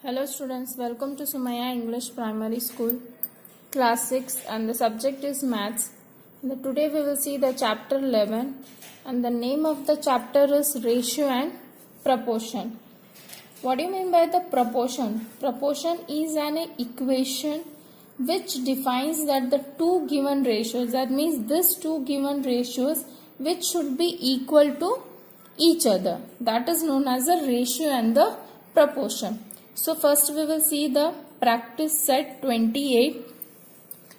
Hello students, welcome to Sumaya English Primary School, Class 6, and the subject is Maths. Today we will see the chapter 11 and the name of the chapter is Ratio and Proportion. What do you mean by the proportion? Proportion is an equation which defines that the two given ratios, that means these two given ratios which should be equal to each other. That is known as the ratio and the proportion. So first we will see the practice set 28.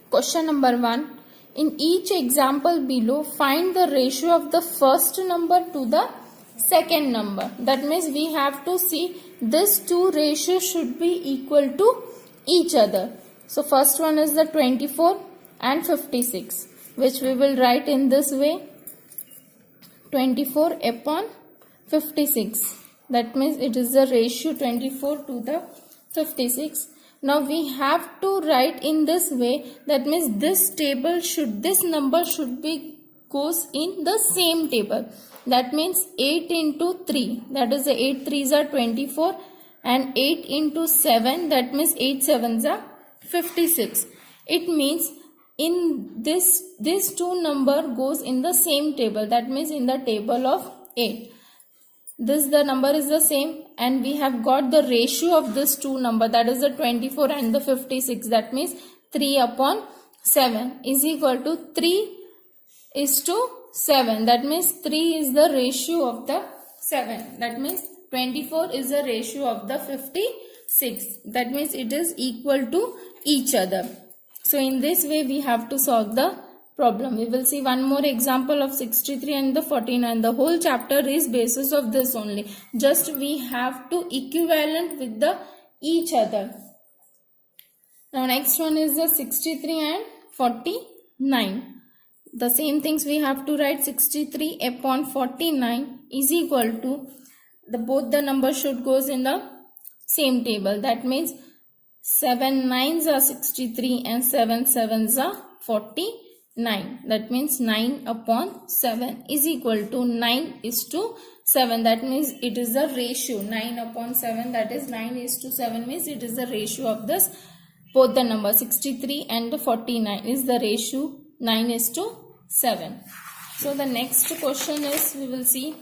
Question number 1. In each example below, find the ratio of the first number to the second number. That means we have to see these two ratios should be equal to each other. So first one is the 24 and 56, which we will write in this way: 24 upon 56. That means it is the ratio 24 to the 56. Now we have to write in this way. That means this number should be goes in the same table. That means 8 into 3. That is the 8 3s are 24 and 8 into 7. That means 8 7s are 56. It means in this two number goes in the same table. That means in the table of 8. The number is the same and we have got the ratio of this two number, that is the 24 and the 56. That means 3 upon 7 is equal to 3 is to 7. That means 3 is the ratio of the 7. That means 24 is the ratio of the 56. That means it is equal to each other. So in this way we have to solve the problem. We will see one more example of 63 and the 49. The whole chapter is basis of this only. Just we have to equivalent with the each other. Now next one is the 63 and 49. The same things we have to write. 63 upon 49 is equal to both the numbers should goes in the same table. That means 7 9s are 63 and 7 7s are 49. That means 9 upon 7 is equal to 9 is to 7. That means it is the ratio 9 upon 7. That is 9 is to 7 means it is the ratio of this both the number 63 and the 49 is the ratio 9 is to 7. So the next question is, we will see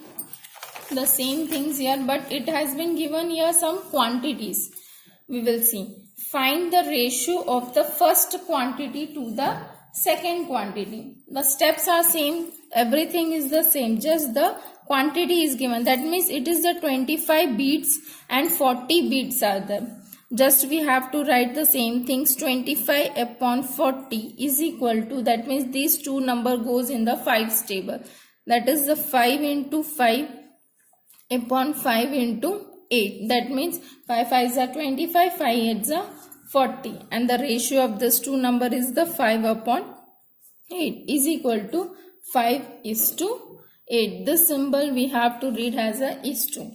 the same things here, but it has been given here some quantities. We will see. Find the ratio of the first quantity to the second quantity. The steps are same, everything is the same, just the quantity is given. That means it is the 25 beads and 40 beads are there. Just we have to write the same things. 25 upon 40 is equal to, that means these two number goes in the 5's table. That is the 5 into 5 upon 5 into 8. That means 5 5s are 25, 5 8s are 40, and the ratio of this two number is the 5 upon 8 is equal to 5 is to 8. This symbol we have to read as a is to.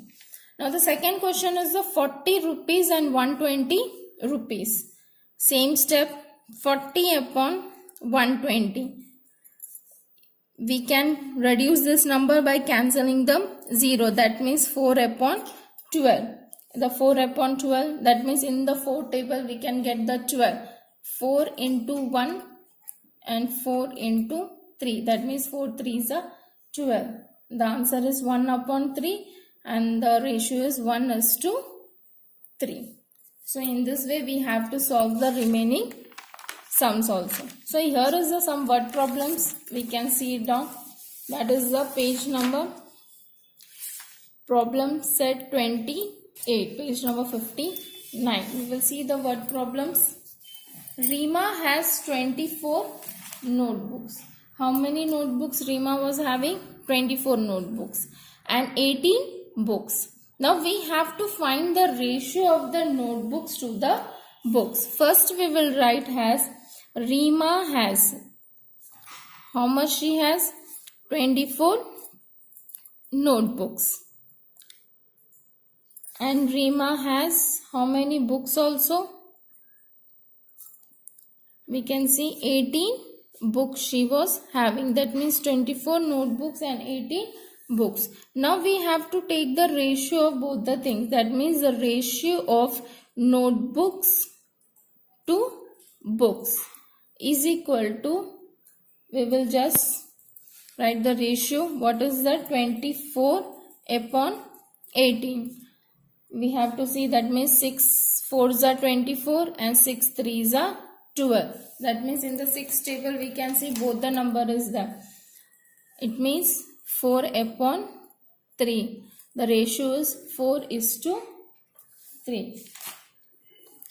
Now the second question is the 40 rupees and 120 rupees. Same step, 40 upon 120. We can reduce this number by cancelling them 0. That means 4 upon 12. The 4 upon 12, that means in the 4 table we can get the 12. 4 into 1 and 4 into 3. That means 4 3s are 12. The answer is 1 upon 3 and the ratio is 1 is to 3. So in this way we have to solve the remaining sums also. So here is the some word problems. We can see it down. That is the page number. Problem set 28, page number 59. We will see the word problems. Rima has 24 notebooks. How many notebooks Rima was having? 24 notebooks and 18 books. Now we have to find the ratio of the notebooks to the books. First we will write as Rima has, how much she has? 24 notebooks. And Rima has how many books also? We can see 18 books she was having. That means 24 notebooks and 18 books. Now we have to take the ratio of both the things. That means the ratio of notebooks to books is equal to, we will just write the ratio. What is that? 24 upon 18. We have to see, that means 6 4s are 24 and 6 3s are 12. That means in the 6th table we can see both the number is there. It means 4 upon 3. The ratio is 4:3.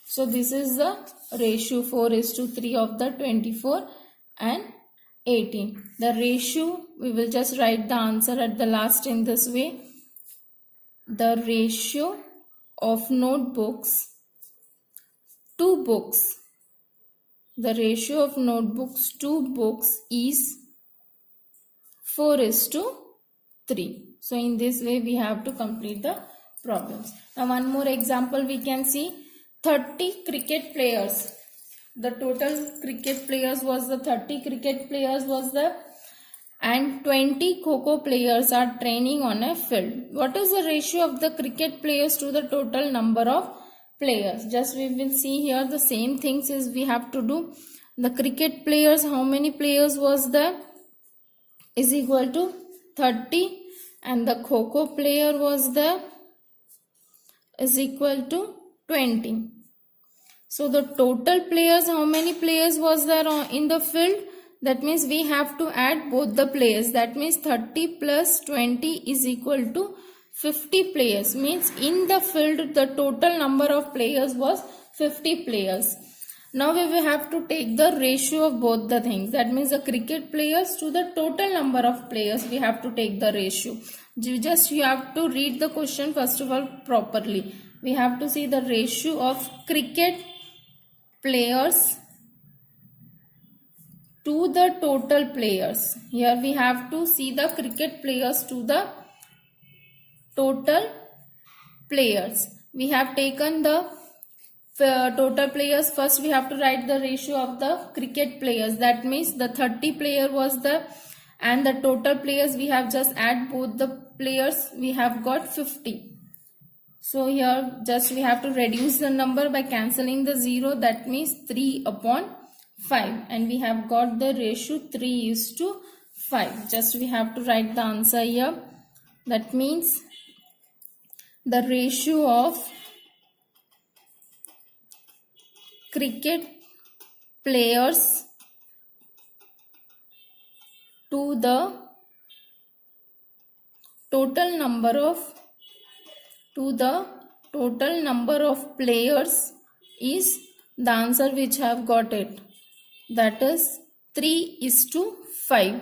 So this is the ratio 4:3 of the 24 and 18. The ratio, we will just write the answer at the last in this way. The ratio of notebooks to books. The ratio of notebooks to books is 4:3. So in this way we have to complete the problems. Now one more example we can see. 30 cricket players. The total cricket players was the 30 cricket players was the, and 20 Kho-Kho players are training on a field. What is the ratio of the cricket players to the total number of players? Just we will see here the same things is we have to do. The cricket players, how many players was there? Is equal to 30, and the Kho-Kho player was there is equal to 20. So the total players, how many players was there in the field? That means we have to add both the players. That means 30 plus 20 is equal to 50 players. Means in the field the total number of players was 50 players. Now we will have to take the ratio of both the things. That means the cricket players to the total number of players, we have to take the ratio. You have to read the question first of all properly. We have to see the ratio of cricket players to the total players. Here we have to see the cricket players to the total players. We have taken the total players. First we have to write the ratio of the cricket players. That means the 30 player was the, and the total players we have just add both the players, we have got 50. So here just we have to reduce the number by cancelling the 0. That means 3/5, and we have got the ratio 3:5. Just we have to write the answer here. That means the ratio of cricket players to the total number of players is the answer which I have got it. That is 3:5.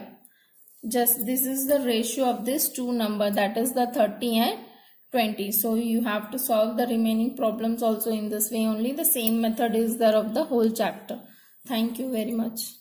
Just this is the ratio of these two number, that is the 30 and 20. So you have to solve the remaining problems also in this way only. The same method is there of the whole chapter. Thank you very much.